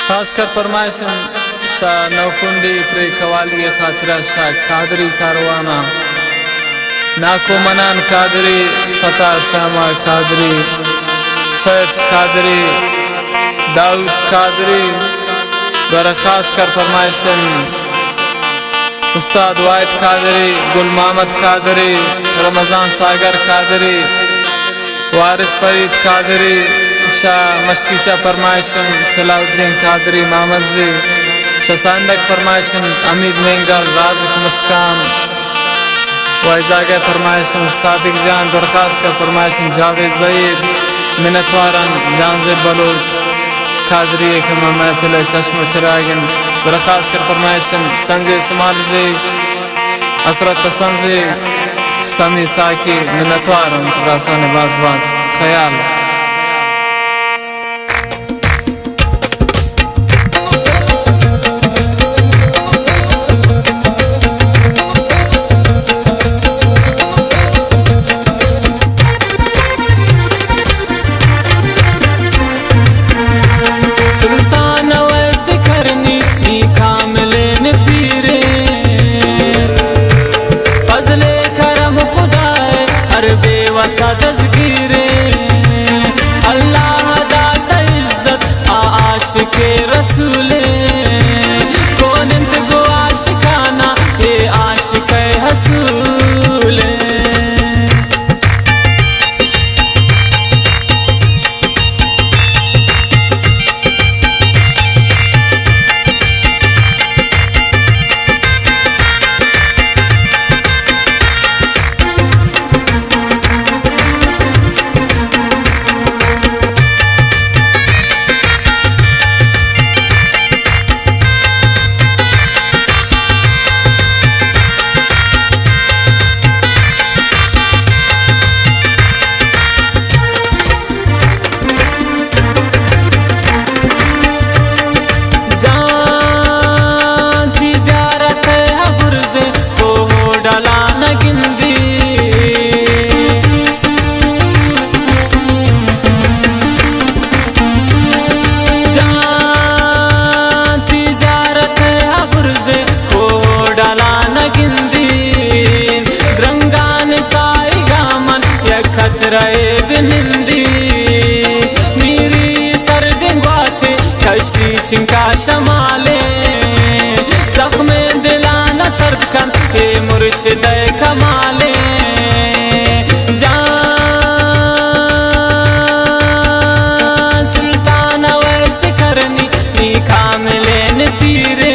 खासकर फरमाइशन शाह नौकुंडी प्रे कवाली खातिरा शाह कादरी कारवाना नाको मनान कादरी सतार श्यामा कादरी सैफ कादरी दाऊद कादरी द्वारा खासकर फरमाइशन उस्ताद वाहिद कादरी गुल मोहम्मद कादरी रमजान सागर कादरी वारिस फरीद कादरी शाह मशकीशा फरमाइशन सलाउद्दीन कादरी मामजी शसांदक फरमाइशन अमीद मेंगल राजिक मुस्कान वाइजागा फरमाइशन सादिक जान दरखास्त का फरमाइशन जावेद जईद मिनतवारन जानजे बलोच कादरी खमा महफिल चश्म चिरागन दरखास्त कर फरमाइशन संजय समालजी असरत संजय समी साकी मिनतवारन रासान बाज बाज ख्याल सुल्तान वैसे करनी नी कामिलेन पीरे फजले करम खुदाए हर बेवसा दज़गीरे अल्लाह दाता इज्जत आशिके रसूले कौन इंत गो आशिकाना ये आशिक हसूले चिंका शमाले जख्मे दिलाना सर्द कन ये मुर्शिद कमाले जान सुल्तान वैसे करनी नी कामिलेन पीरे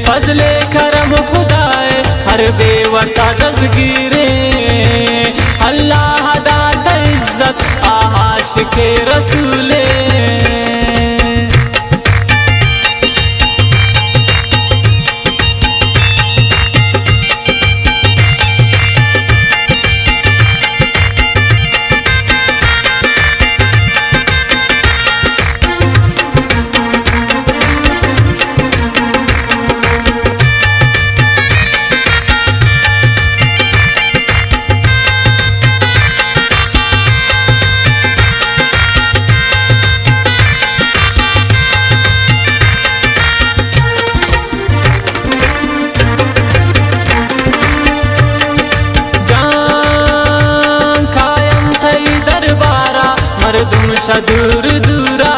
फजले करम खुदाए हर बेवसा दज़गीरे अल्लाह दाता इज्जत आशिके रसूले मर्दुम दूर दूरा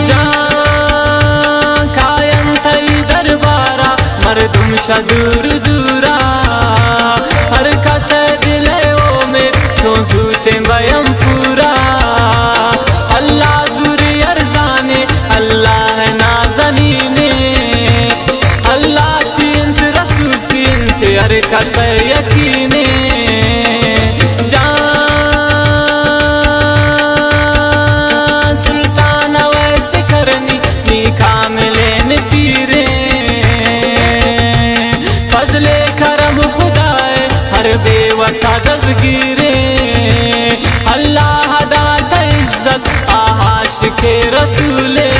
जान कायम थई दरबारा मर्दुम दूर दूरा हर कसे दिले ओ में तो जूते बयम पूरा अल्लाह जुरी अरजाने अल्लाह नाज़नीने अल्लाह हर कसे यकीने जान सुल्तान वैसे करनी नी कामिलेन पीरे फजले करम खुदाए हर बेवसा दज़गीरे अल्लाह दाता इज्जत आशिके रसूले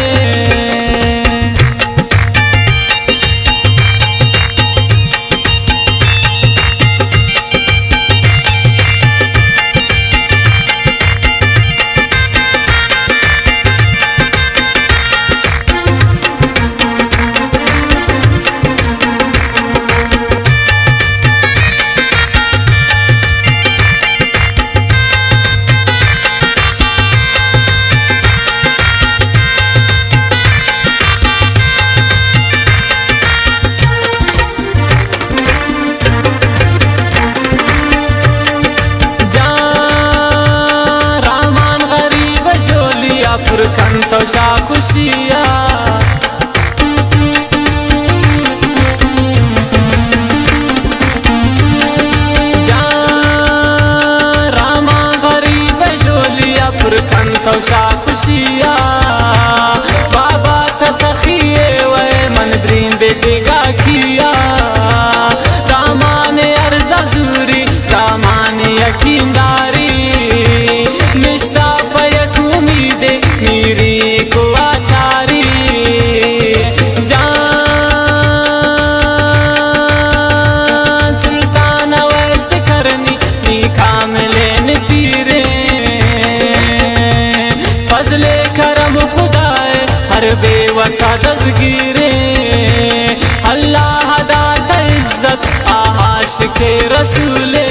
बेवसा दस्तगीरे अल्लाह दाता इज्जत आशिक रसूले